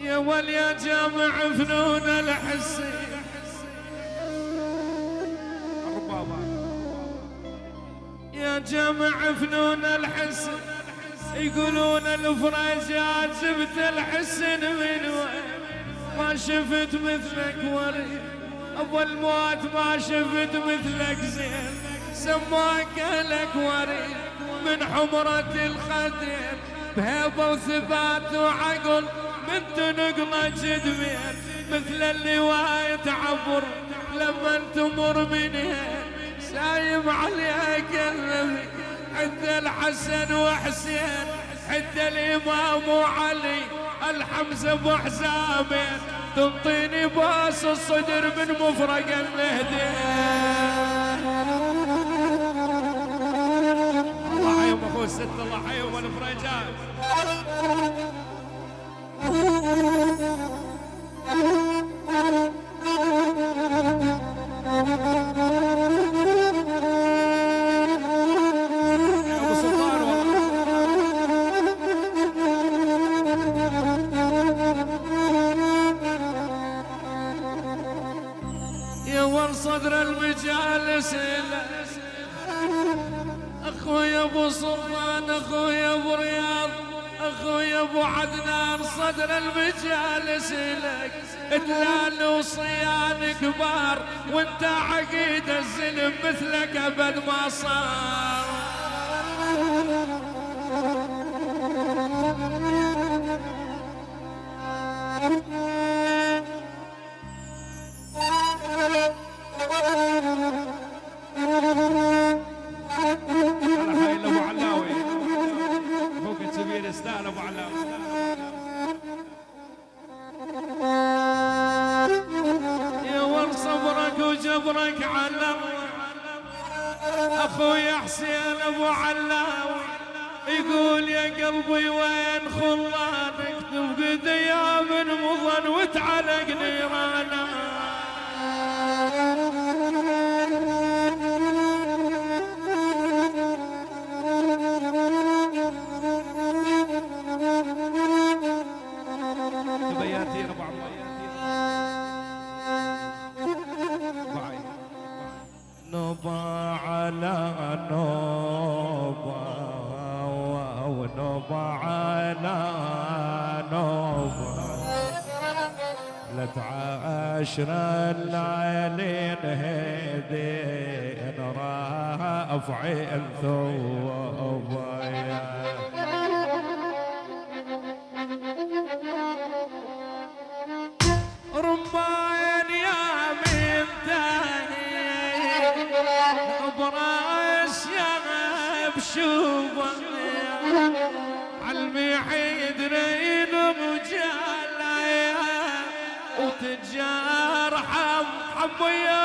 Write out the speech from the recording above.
يا ول يا جامع فنون الحسين يا جامع فنون الحسن، يقولون الفرجات جبت الحسن من وين؟ ما شفت مثلك وريد ابو الموت، ما شفت مثلك زين، سماك لك وريد من حمرة الخدين، بهيبة وثبات وعقل من تنقله جدمين، مثل اللواء تعبر لما تمر من هين، سايم عليك النبي حتى الحسن وحسين، حتى الامام وعلي الحمزه ابو حزامين، تنطيني باس الصدر من مفرق النهدين. الله حيهم اخوي الست، الله حيهم الفريجات. صدر المجالس اخوي ابو سلطان، اخوي ابو رياض، اخوي ابو عدنان، صدر المجالس لك دلال وصيان كبار، وانت عقيد الزلم مثلك ابد ما صار. وجبرك على اخوي حسين ابو علاوي، يقول يا قلبي وين خلانك، تفقد ايام مضن وتعلق نيرانا. بياتي ربع نوبة على نوبة ونوبة على نوبة، 13 الليالين هدين رافعين ثوبة. رماين يا من براس يا بشوفه عالميحيد رين مجالايا وتجار حمية